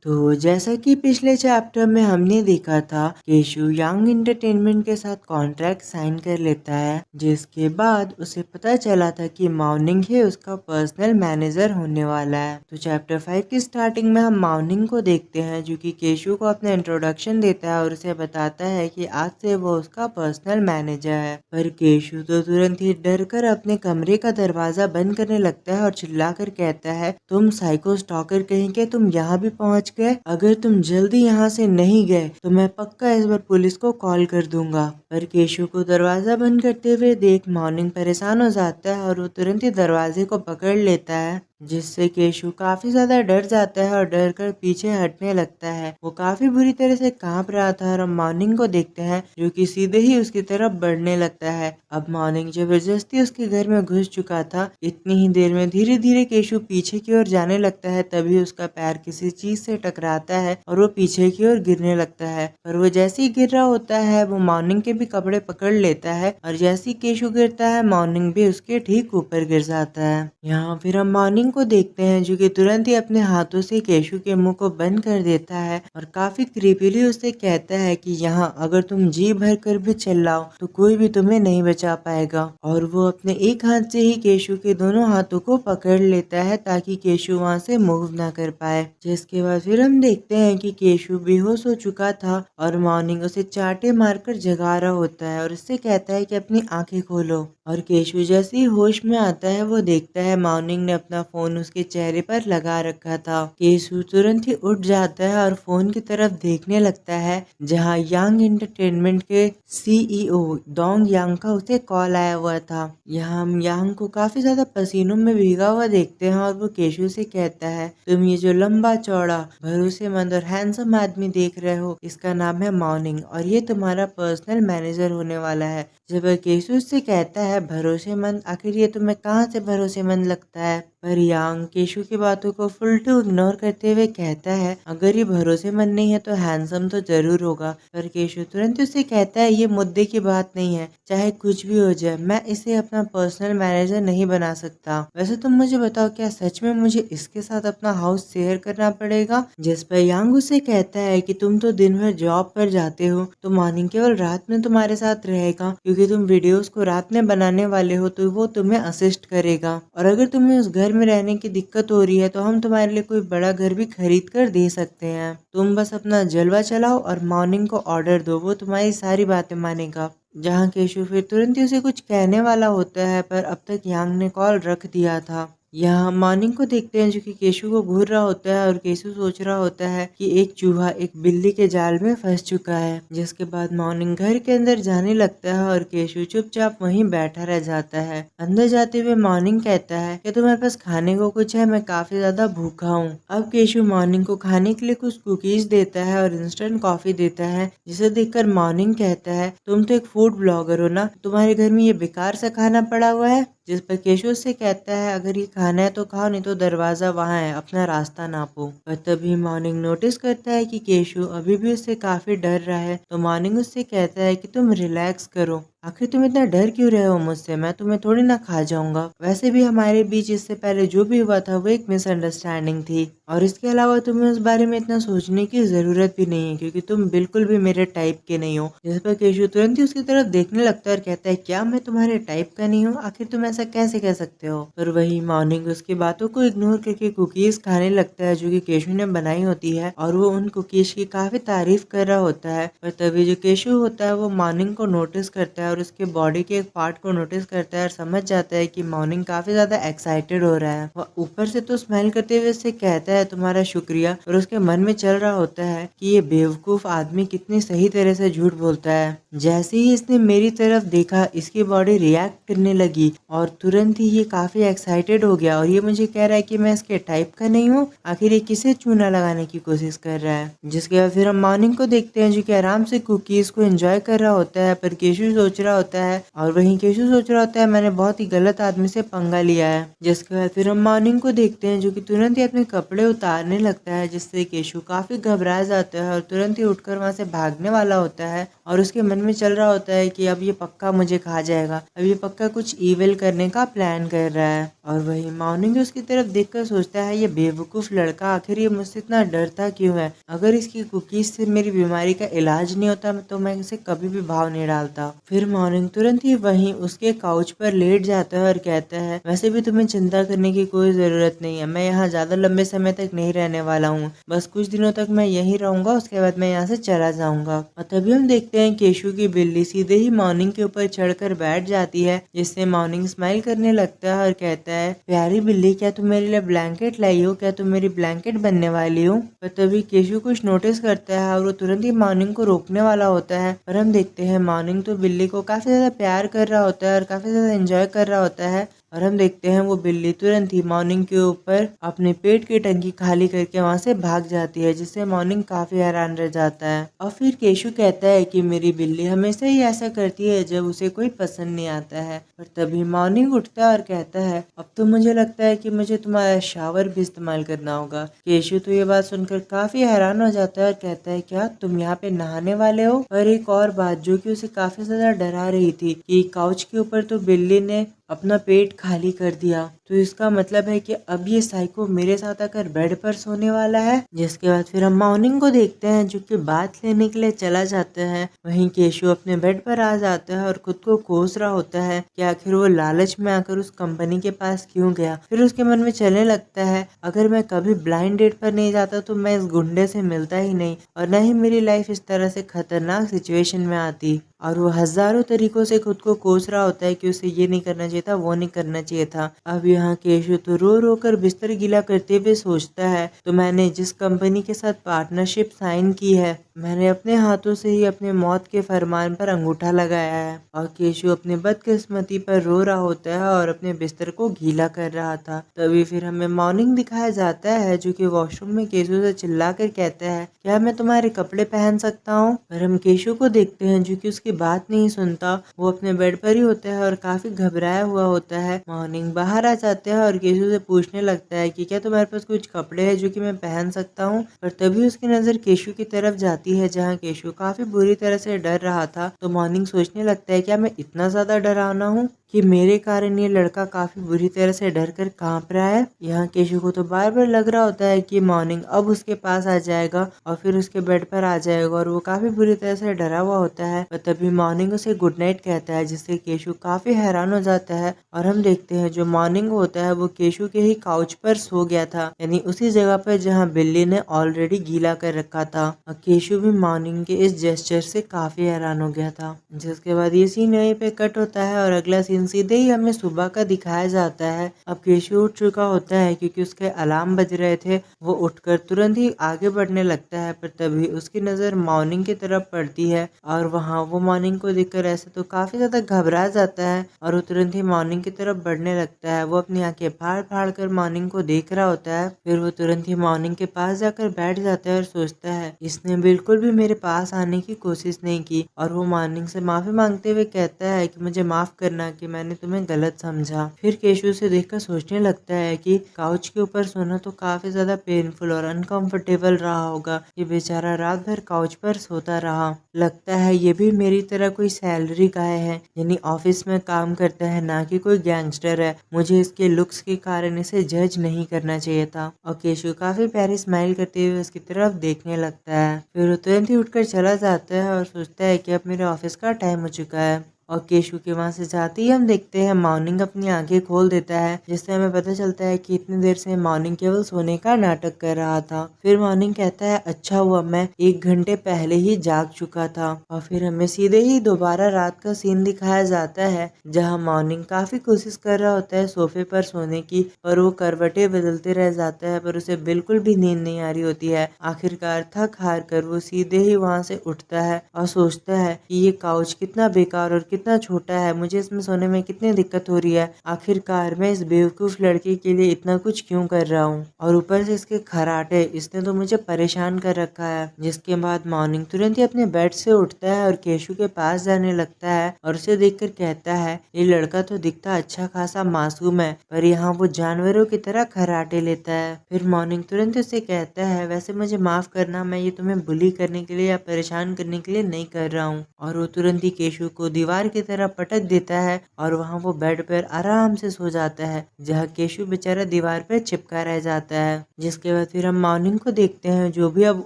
तो जैसा कि पिछले चैप्टर में हमने देखा था, केशु यांग एंटरटेनमेंट के साथ कॉन्ट्रैक्ट साइन कर लेता है, जिसके बाद उसे पता चला था कि मॉर्निंग ही उसका पर्सनल मैनेजर होने वाला है। तो चैप्टर 5 की स्टार्टिंग में हम मॉर्निंग को देखते हैं, जो कि केशु को अपना इंट्रोडक्शन देता है और उसे बताता है कि आज से वो उसका पर्सनल मैनेजर है। पर केशु तो तुरंत ही डर कर अपने कमरे का दरवाजा बंद करने लगता है और चिल्लाकर कहता है, तुम साइको स्टॉकर कहीं के, तुम यहाँ भी पहुँच गए। अगर तुम जल्दी यहाँ से नहीं गए तो मैं पक्का इस बार पुलिस को कॉल कर दूंगा। पर केशु को दरवाजा बंद करते हुए देख मॉर्निंग परेशान हो जाता है और वो तुरंत ही दरवाजे को पकड़ लेता है, जिससे केशु काफी ज्यादा डर जाता है और डर कर पीछे हटने लगता है। वो काफी बुरी तरह से कांप रहा था और हम मॉर्निंग को देखते हैं, जो कि सीधे ही उसकी तरफ बढ़ने लगता है। अब मॉर्निंग जबरदस्ती उसके घर में घुस चुका था। इतनी ही देर में धीरे धीरे केशु पीछे की ओर जाने लगता है, तभी उसका पैर किसी चीज से टकराता है और वो पीछे की ओर गिरने लगता है। पर वो जैसे ही गिर रहा होता है, वो मॉर्निंग के भी कपड़े पकड़ लेता है और जैसे ही केशु गिरता है, मॉर्निंग भी उसके ठीक ऊपर गिर जाता है। यहाँ फिर हम मॉर्निंग को देखते हैं, जो कि तुरंत ही अपने हाथों से केशु के मुंह को बंद कर देता है और काफी क्रीपीली उससे कहता है कि यहाँ अगर तुम जी भर कर भी चिल्लाओ तो कोई भी तुम्हें नहीं बचा पाएगा। और वो अपने एक हाथ से ही केशु के दोनों हाथों को पकड़ लेता है ताकि केशु वहाँ से मूव ना कर पाए। जिसके बाद फिर हम देखते हैं कि केशु बेहोश हो चुका था और मॉर्निंग उसे चांटे मारकर जगा रहा होता है और उससे कहता है कि अपनी आंखें खोलो। और केशु जैसे ही होश में आता है, वो देखता है मॉर्निंग ने अपना फोन उसके चेहरे पर लगा रखा था। केशु तुरंत ही उठ जाता है और फोन की तरफ देखने लगता है, जहां यांग एंटरटेनमेंट के सीईओ डोंग यांग का उसे कॉल आया हुआ था। यहाँ हम यांग को काफी ज्यादा पसीनों में भीगा हुआ देखते हैं और वो केशु से कहता है, तुम ये जो लंबा चौड़ा भरोसेमंद और हैंडसम आदमी देख रहे हो, इसका नाम है मॉर्निंग और ये तुम्हारा पर्सनल मैनेजर होने वाला है। जब केशु से कहता है भरोसेमंद, आखिर ये तुम्हें कहाँ से भरोसेमंद लगता है? पर यांग केशु की बातों को फुल टू इग्नोर करते हुए कहता है, अगर ये भरोसेमंद नहीं है तो हैंडसम तो जरूर होगा। पर केशु तुरंत उसे कहता है, ये मुद्दे की बात नहीं है, चाहे कुछ भी हो जाए मैं इसे अपना पर्सनल मैनेजर नहीं बना सकता। वैसे तुम मुझे बताओ, क्या सच में मुझे इसके साथ अपना हाउस शेयर करना पड़ेगा? जिस पर यांग उसे कहता है कि तुम तो दिन भर जॉब पर जाते हो, तो मॉर्निंग केवल रात में तुम्हारे साथ रहेगा, क्योंकि तुम वीडियोस को रात में बनाने वाले हो तो वो तुम्हें असिस्ट करेगा। और अगर तुम्हें उस घर में रहने की दिक्कत हो रही है तो हम तुम्हारे लिए कोई बड़ा घर भी खरीद कर दे सकते हैं। तुम बस अपना जलवा चलाओ और मॉर्निंग को ऑर्डर दो, वो तुम्हारी सारी बातें मानेगा। जहाँ केशु फिर तुरंत ही उसे कुछ कहने वाला होता है, पर अब तक यांग ने कॉल रख दिया था। यहाँ मॉर्निंग को देखते हैं, जो कि केशु को घूर रहा होता है और केशु सोच रहा होता है कि एक चूहा एक बिल्ली के जाल में फंस चुका है। जिसके बाद मॉर्निंग घर के अंदर जाने लगता है और केशु चुपचाप वहीं बैठा रह जाता है। अंदर जाते हुए मॉर्निंग कहता है कि तुम्हारे पास खाने को कुछ है, मैं काफी ज्यादा भूखा हूँ। अब केशु मॉर्निंग को खाने के लिए कुछ कुकीज देता है और इंस्टेंट कॉफी देता है, जिसे देखकर मॉर्निंग कहता है, तुम तो एक फूड ब्लॉगर हो ना, तुम्हारे घर में ये बेकार सा खाना पड़ा हुआ है? जिस पर केशु से कहता है, अगर ये खाना है तो खाओ, नहीं तो दरवाजा वहाँ है, अपना रास्ता नापो। पर तभी मॉर्निंग नोटिस करता है कि केशु अभी भी उससे काफी डर रहा है, तो मॉर्निंग उससे कहता है कि तुम रिलैक्स करो, आखिर तुम इतना डर क्यों रहे हो मुझसे, मैं तुम्हें थोड़ी ना खा जाऊंगा। वैसे भी हमारे बीच इससे पहले जो भी हुआ था वो एक मिसअंडरस्टैंडिंग थी, और इसके अलावा तुम्हें उस बारे में इतना सोचने की जरूरत भी नहीं है, क्योंकि तुम बिल्कुल भी मेरे टाइप के नहीं हो। जिस पर केशु तुरंत ही उसकी तरफ देखने लगता है और कहता है, क्या मैं तुम्हारे टाइप का नहीं हूँ? आखिर तुम ऐसा कैसे कह सकते हो? पर वही मॉर्निंग उसकी बातों को इग्नोर करके कुकीज खाने लगता है, जो कि केशु ने बनाई होती है, और वो उन कुकीज की काफी तारीफ कर रहा होता है। पर तभी जो केशु होता है वो मॉर्निंग को नोटिस करता है और उसके बॉडी के एक पार्ट को नोटिस करता है और समझ जाता है कि मॉर्निंग काफी ज्यादा एक्साइटेड हो रहा है। वह ऊपर से तो स्माइल करते हुए उससे कहता है, तुम्हारा शुक्रिया। और उसके मन में चल रहा होता है कि ये बेवकूफ आदमी कितनी सही तरह से झूठ बोलता है। जैसे ही इसने मेरी तरफ देखा, इसकी बॉडी रिएक्ट करने लगी और तुरंत ही ये काफी एक्साइटेड हो गया और ये मुझे कह रहा है कि मैं इसके टाइप का नहीं हूँ। आखिर ये किसे चूना लगाने की कोशिश कर रहा है? जिसके बाद फिर हम मॉर्निंग को देखते हैं, जो कि आराम से कुकीज को एंजॉय कर रहा होता है। पर केशु सोच रहा होता है और वहीं केशु सोच रहा होता है मैंने बहुत ही गलत आदमी से पंगा लिया है। जिसके बाद फिर हम मॉर्निंग को देखते हैं जो कि तुरंत ही अपने कपड़े उतारने लगता है, जिससे केशु काफी घबरा जाता है और तुरंत ही उठकर वहां से भागने वाला होता है और उसके मन में चल रहा होता है कि अब ये पक्का मुझे खा जाएगा, अब ये पक्का कुछ ईविल करने का प्लान कर रहा है। और वही मॉर्निंग उसकी तरफ देखकर सोचता है ये बेवकूफ लड़का आखिर ये मुझसे इतना डरता क्यों है, अगर इसकी कुकीज से मेरी बीमारी का इलाज नहीं होता तो मैं इसे कभी भी भाव नहीं डालता। फिर मॉर्निंग तुरंत ही वहीं उसके काउच पर लेट जाता है और कहता है वैसे भी तुम्हें चिंता करने की कोई जरूरत नहीं है, मैं यहाँ ज्यादा लंबे समय तक नहीं रहने वाला हूँ, बस कुछ दिनों तक मैं यहीं रहूंगा, उसके बाद मैं यहाँ से चला जाऊंगा। और तभी हम देखते हैं केशु की बिल्ली सीधे ही मॉर्निंग के ऊपर चढ़कर बैठ जाती है, जिससे मॉर्निंग स्माइल करने लगता है और कहता है प्यारी बिल्ली क्या तुम मेरे लिए ब्लैंकेट लाई हो, क्या तुम मेरी ब्लैंकेट बनने वाली हो। पर तभी केशु कुछ नोटिस करता है और वो तुरंत ही मॉर्निंग को रोकने वाला होता है, पर हम देखते हैं मॉर्निंग तो बिल्ली को काफी ज्यादा प्यार कर रहा होता है और काफी ज्यादा एंजॉय कर रहा होता है। और हम देखते हैं वो बिल्ली तुरंत ही मॉर्निंग के ऊपर अपने पेट की टंकी खाली करके वहां से भाग जाती है, जिससे मॉर्निंग काफी हैरान रह जाता है। और फिर केशु कहता है कि मेरी बिल्ली हमेशा ही ऐसा करती है जब उसे कोई पसंद नहीं आता है। पर तभी मॉर्निंग उठता है और कहता है अब तो मुझे लगता है कि मुझे तुम्हारा शावर भी इस्तेमाल करना होगा। केशु तो ये बात सुनकर काफी हैरान हो जाता है और कहता है क्या तुम यहाँ पे नहाने वाले हो। और एक और बात जो कि उसे काफी ज्यादा डरा रही थी कि काउच के ऊपर तो बिल्ली ने अपना पेट खाली कर दिया, तो इसका मतलब है कि अब ये साइको मेरे साथ आकर बेड पर सोने वाला है। जिसके बाद फिर हम मॉर्निंग को देखते हैं जो कि बात लेने के लिए चला जाता है। वहीं केशु अपने बेड पर आ जाता है और खुद को कोस रहा होता है कि आखिर वो लालच में आकर उस कंपनी के पास क्यों गया। फिर उसके मन में चलने लगता है अगर मैं कभी ब्लाइंड डेट पर नहीं जाता तो मैं इस गुंडे से मिलता ही नहीं और न ही मेरी लाइफ इस तरह से खतरनाक सिचुएशन में आती। और वो हजारों तरीकों से खुद को कोस रहा होता है कि उसे ये नहीं करना चाहिए था, वो नहीं करना चाहिए था। अब यहाँ केशु तो रो रो कर बिस्तर गीला करते हुए सोचता है तो मैंने जिस कंपनी के साथ पार्टनरशिप साइन की है मैंने अपने हाथों से ही अपने मौत के फरमान पर अंगूठा लगाया है। और केशु अपनी बदकिस्मती पर रो रहा होता है और अपने बिस्तर को गीला कर रहा था। तभी फिर हमें मॉर्निंग दिखाया जाता है जो कि वॉशरूम में केशु से चिल्लाकर कहता है क्या मैं तुम्हारे कपड़े पहन सकता हूँ। पर हम केशु को देखते हैं जो कि उसकी बात नहीं सुनता, वो अपने बेड पर ही होता है और काफी घबराया हुआ होता है। मॉर्निंग बाहर आ जाता है और केशु से पूछने लगता है कि क्या तुम्हारे पास कुछ कपड़े हैं जो कि मैं पहन सकता हूँ। पर तभी उसकी नजर केशु की तरफ जाती है जहाँ केशु काफी बुरी तरह से डर रहा था। तो मॉर्निंग सोचने लगता है क्या मैं इतना ज्यादा डरावना हूँ कि मेरे कारण ये लड़का काफी बुरी तरह से डर कर कांप रहा है। यहाँ केशु को तो बार बार लग रहा होता है कि मॉर्निंग अब उसके पास आ जाएगा और फिर उसके बेड पर आ जाएगा और वो काफी बुरी तरह से डरा हुआ होता है। और तभी मॉर्निंग उसे गुड नाइट कहता है जिससे केशु काफी हैरान हो जाता है। और हम देखते हैं जो मॉर्निंग होता है वो केशु के ही काउच पर सो गया था, यानी उसी जगह पर जहाँ बिल्ली ने ऑलरेडी गीला कर रखा था। और केशु भी मॉर्निंग के इस जेस्चर से काफी हैरान हो गया था। जिसके बाद ये सीन यहीं पे कट होता है और अगला सीन सीधे ही हमें सुबह का दिखाया जाता है। अब केशु उठ चुका होता है क्योंकि उसके अलार्म बज रहे थे, वो उठकर तुरंत ही आगे बढ़ने लगता है। पर तभी उसकी नजर मॉर्निंग की तरफ पड़ती है और वहाँ वो मॉर्निंग को देखकर ऐसे तो काफी ज्यादा घबरा जाता है और वो तुरंत ही मॉर्निंग की तरफ बढ़ने लगता है। वो अपनी आंखें फाड़ फाड़ कर मॉर्निंग को देख रहा होता है। फिर वो तुरंत ही मॉर्निंग के पास जाकर बैठ जाता है और सोचता है इसने बिल्कुल भी मेरे पास आने की कोशिश नहीं की। और वो मॉर्निंग से माफी मांगते हुए कहता है कि मुझे माफ करना कि मैंने तुम्हें गलत समझा। फिर केशु उसे देखकर सोचने लगता है कि काउच के ऊपर सोना तो काफी ज्यादा पेनफुल और अनकंफर्टेबल रहा होगा, ये बेचारा रात भर काउच पर सोता रहा। लगता है ये भी मेरी तरह कोई सैलरी गाय है, यानी ऑफिस में काम करता है, ना कि कोई गैंगस्टर है। मुझे इसके लुक्स के कारण इसे जज नहीं करना चाहिए था। और केशु काफी प्यारी स्माइल करते हुए उसकी तरफ देखने लगता है। फिर वो तुरंत ही उठकर चला जाता है और सोचता है कि अब मेरे ऑफिस का टाइम हो चुका है। और केशु के वहां से जाते ही हम देखते हैं मॉर्निंग अपनी आंखें खोल देता है, जिससे हमें पता चलता है कि इतनी देर से मॉर्निंग केवल सोने का नाटक कर रहा था। फिर मॉर्निंग कहता है अच्छा हुआ मैं 1 घंटे पहले ही जाग चुका था। और फिर हमें सीधे ही दोबारा रात का सीन दिखाया जाता है जहाँ मॉर्निंग काफी कोशिश कर रहा होता है सोफे पर सोने की, और वो करवटें बदलते रह जाता है पर उसे बिल्कुल भी नींद नहीं आ रही होती है। आखिरकार थक हार कर वो सीधे ही वहाँ से उठता है और सोचता है कि ये काउच कितना बेकार और कितना कितना छोटा है, मुझे इसमें सोने में कितनी दिक्कत हो रही है, आखिरकार मैं इस बेवकूफ़ लड़के के लिए इतना कुछ क्यों कर रहा हूँ, और ऊपर से इसके खर्राटे, इसने तो मुझे परेशान कर रखा है। जिसके बाद मॉर्निंग तुरंत ही अपने बेड से उठता है और केशु के पास जाने लगता है और उसे देखकर कहता है, ये लड़का तो दिखता अच्छा खासा मासूम है, पर यहाँ वो जानवरों की तरह खर्राटे लेता है। फिर मॉर्निंग तुरंत उसे कहता है, वैसे मुझे माफ करना, मैं ये तुम्हें बुली करने के लिए या परेशान करने के लिए नहीं कर रहा हूँ। और वो तुरंत ही केशु को दीवार की तरह पटक देता है और वहाँ वो बेड पर आराम से सो जाता है, जहाँ केशु बेचारा दीवार पर चिपका रह जाता है। जिसके बाद फिर हम मॉर्निंग को देखते हैं, जो भी अब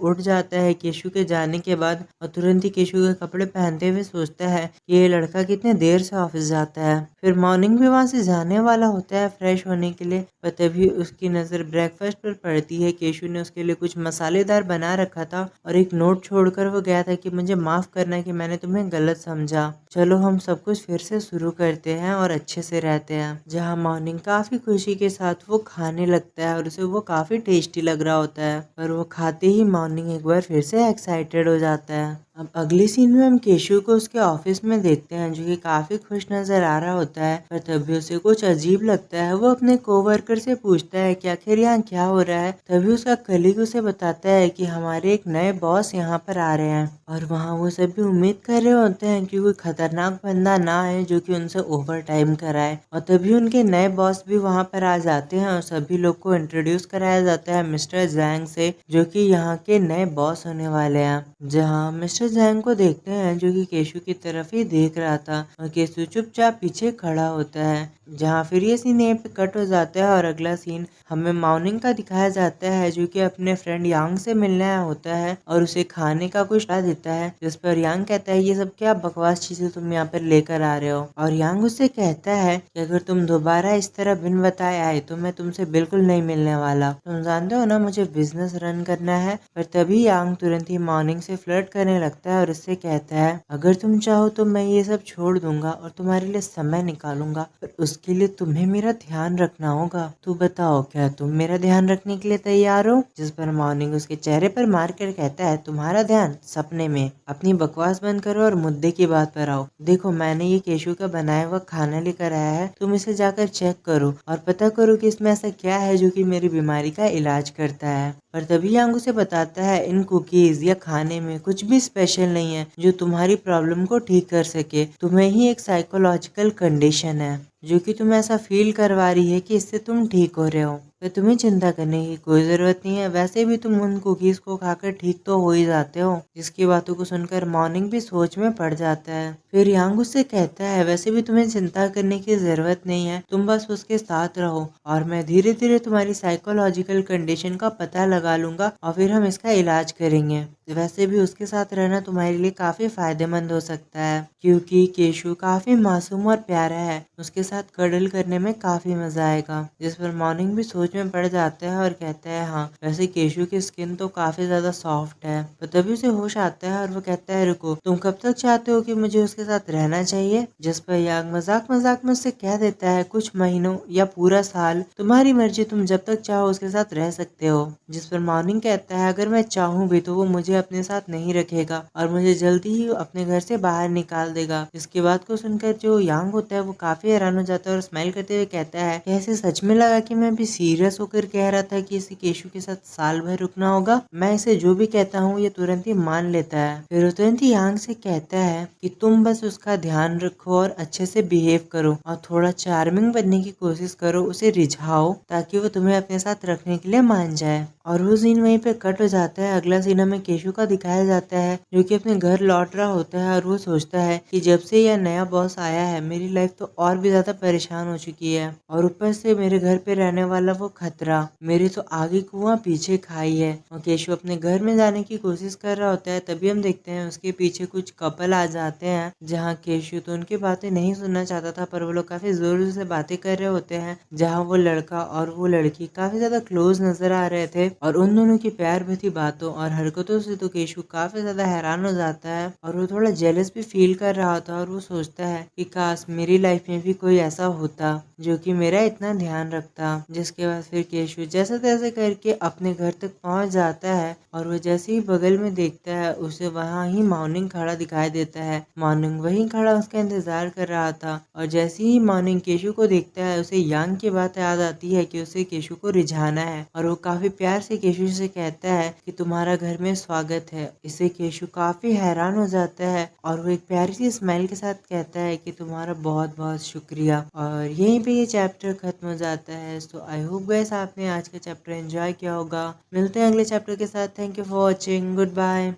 उठ जाता है केशु के जाने के बाद, और तुरंत ही केशु के कपड़े पहनते हुए सोचता है कि ये लड़का कितने देर से ऑफिस जाता है। फिर मॉर्निंग भी वहाँ से जाने वाला होता है फ्रेश होने के लिए, पर तभी उसकी नज़र ब्रेकफास्ट पर पड़ती है। केशु ने उसके लिए कुछ मसालेदार बना रखा था और एक नोट छोड़कर वो गया था कि मुझे माफ करना कि मैंने तुम्हें गलत समझा, चलो हम सब कुछ फिर से शुरू करते हैं और अच्छे से रहते हैं। जहाँ मॉर्निंग काफी खुशी के साथ वो खाने लगता है और उसे वो काफी टेस्टी लग रहा होता है, पर वो खाते ही मॉर्निंग एक बार फिर से एक्साइटेड हो जाता है। अब अगली सीन में हम केशु को उसके ऑफिस में देखते हैं, जो कि काफी खुश नजर आ रहा होता है, पर तभी उसे कुछ अजीब लगता है। वो अपने कोवर्कर से पूछता है कि आखिर यहाँ क्या हो रहा है। तभी उसका कलीग उसे बताता है कि हमारे एक नए बॉस यहाँ पर आ रहे हैं, और वहाँ वो सभी उम्मीद कर रहे होते हैं कि कोई खतरनाक बंदा ना आए जो कि उनसे ओवर टाइम कराए। और तभी उनके नए बॉस भी वहाँ पर आ जाते हैं और सभी लोग को इंट्रोड्यूस कराया जाता है मिस्टर जैंग से, जो कि यहाँ के नए बॉस होने वाले हैं। जहाँ मिस्टर जैंग को देखते हैं, जो कि केशु की तरफ ही देख रहा था, और केशु चुपचाप पीछे खड़ा होता है। जहाँ फिर ये सीन यहीं पे कट हो जाता है और अगला सीन हमें मॉर्निंग का दिखाया जाता है, जो कि अपने फ्रेंड यांग से मिलने आया होता है और उसे खाने का कुछ ला देता है, जिस पर यांग कहता है, ये सब क्या बकवास चीजें तुम यहाँ पर लेकर आ रहे हो। और यांग उससे कहता है कि अगर तुम दोबारा इस तरह बिन बताए आए तो मैं तुमसे बिल्कुल नहीं मिलने वाला, तुम जानते हो ना मुझे बिजनेस रन करना है। पर तभी यांग तुरंत ही मॉर्निंग से फ्लर्ट करने लगता है और उससे कहता है, अगर तुम चाहो तो मैं ये सब छोड़ दूंगा और तुम्हारे लिए समय निकालूंगा, पर उसके लिए तुम्हें मेरा ध्यान रखना होगा। तू बताओ, क्या तुम मेरा ध्यान रखने के लिए तैयार हो? जिस पर मॉर्निंग उसके चेहरे पर मार कर कहता है, तुम्हारा ध्यान सपने में, अपनी बकवास बंद करो और मुद्दे की बात पर आओ। देखो मैंने ये केशु का बनाया हुआ खाना लेकर आया है, तुम इसे जाकर चेक करो और पता करो कि इसमें ऐसा क्या है जो कि मेरी बीमारी का इलाज करता है। पर तभी यांग उसे बताता है, इन कुकीज या खाने में कुछ भी स्पेशल नहीं है जो तुम्हारी प्रॉब्लम को ठीक कर सके, तुम्हें ही एक साइकोलॉजिकल कंडीशन है जो कि तुम्हें ऐसा फील करवा रही है कि इससे तुम ठीक हो रहे हो, तो तुम्हें चिंता करने की कोई जरूरत नहीं है, वैसे भी तुम उन कुकीज को खाकर ठीक तो हो ही जाते हो। जिसकी बातों को सुनकर मॉर्निंग भी सोच में पड़ जाता है। फिर यांग उससे कहता है, वैसे भी तुम्हें चिंता करने की जरूरत नहीं है, तुम बस उसके साथ रहो और मैं धीरे धीरे तुम्हारी साइकोलॉजिकल कंडीशन का पता लगा लूंगा और फिर हम इसका इलाज करेंगे। वैसे भी उसके साथ रहना तुम्हारे लिए काफी फायदेमंद हो सकता है, क्योंकि केशु काफी मासूम और प्यारा है, उसके साथ कडल करने में काफी मजा आएगा। जिस पर मॉर्निंग भी सोच में पड़ जाता है और कहता है, हाँ वैसे केशु की स्किन तो काफी ज्यादा सॉफ्ट है। तो तभी उसे होश आता है और वो कहता है, रुको तुम कब तक चाहते हो कि मुझे उसके साथ रहना चाहिए? जिस पर यांग मजाक मजाक में उससे कह देता है, कुछ महीनों या पूरा साल, तुम्हारी मर्जी, तुम जब तक चाहो उसके साथ रह सकते हो। जिस पर मॉर्निंग कहता है, अगर मैं चाहूँ भी तो वो मुझे अपने साथ नहीं रखेगा और मुझे जल्दी ही अपने घर से बाहर निकाल देगा। इसकी बात को सुनकर जो यांग होता है वो काफी हैरान हो जाता है और स्माइल करते हुए कहता है, कैसे सच में लगा कि मैं भी सीरियस होकर कह रहा था कि इसे केशु के साथ साल भर रुकना होगा? मैं इसे जो भी कहता हूँ ये तुरंत ही मान लेता है। फिर वो तुरंत ही यांग से कहता है कि तुम बस उसका ध्यान रखो और अच्छे से बिहेव करो और थोड़ा चार्मिंग बनने की कोशिश करो, उसे रिझाओ ताकि वो तुम्हें अपने साथ रखने के लिए मान जाए। और वो सीन वहीं पे कट हो जाता है। अगला सीन हमें केशु का दिखाया जाता है, जो कि अपने घर लौट रहा होता है और वो सोचता है कि जब से यह नया बॉस आया है मेरी लाइफ तो और भी ज्यादा परेशान हो चुकी है, और ऊपर से मेरे घर पे रहने वाला वो खतरा, मेरी तो आगे कुआं पीछे खाई है। और केशु अपने घर में जाने की कोशिश कर रहा होता है, तभी हम देखते हैं उसके पीछे कुछ कपल आ जाते हैं, जहाँ केशु तो उनकी बातें नहीं सुनना चाहता था, पर वो लोग काफी जोर जोर से बातें कर रहे होते हैं, जहाँ वो लड़का और वो लड़की काफी ज्यादा क्लोज नजर आ रहे थे। और उन दोनों की प्यार भरी बातों और हरकतों से तो केशु काफी ज्यादा हैरान हो जाता है और वो थोड़ा जेलस भी फील कर रहा होता, और वो सोचता है कि काश मेरी लाइफ में भी कोई ऐसा होता जो कि मेरा इतना ध्यान रखता। जिसके बाद बाद फिर केशु जैसे तैसे करके अपने घर तक पहुंच जाता है और वो जैसे ही बगल में देखता है उसे वहां ही मॉर्निंग खड़ा दिखाई देता है। मॉर्निंग वहीं खड़ा उसका इंतजार कर रहा था और जैसे ही मॉर्निंग केशु को देखता है उसे यांग की बात याद आती है कि उसे केशु को रिझाना है और वो काफी प्यार से केशु से कहता है कि तुम्हारा घर में स्वागत है। इससे केशु काफी हैरान हो जाता है और वो एक प्यारी सी स्माइल के साथ कहता है कि तुम्हारा बहुत बहुत शुक्रिया। और यहीं पे ये चैप्टर खत्म हो जाता है। सो आई होप गाइस आपने आज का चैप्टर एंजॉय किया होगा। मिलते हैं अगले चैप्टर के साथ। Thank you for watching. Good bye.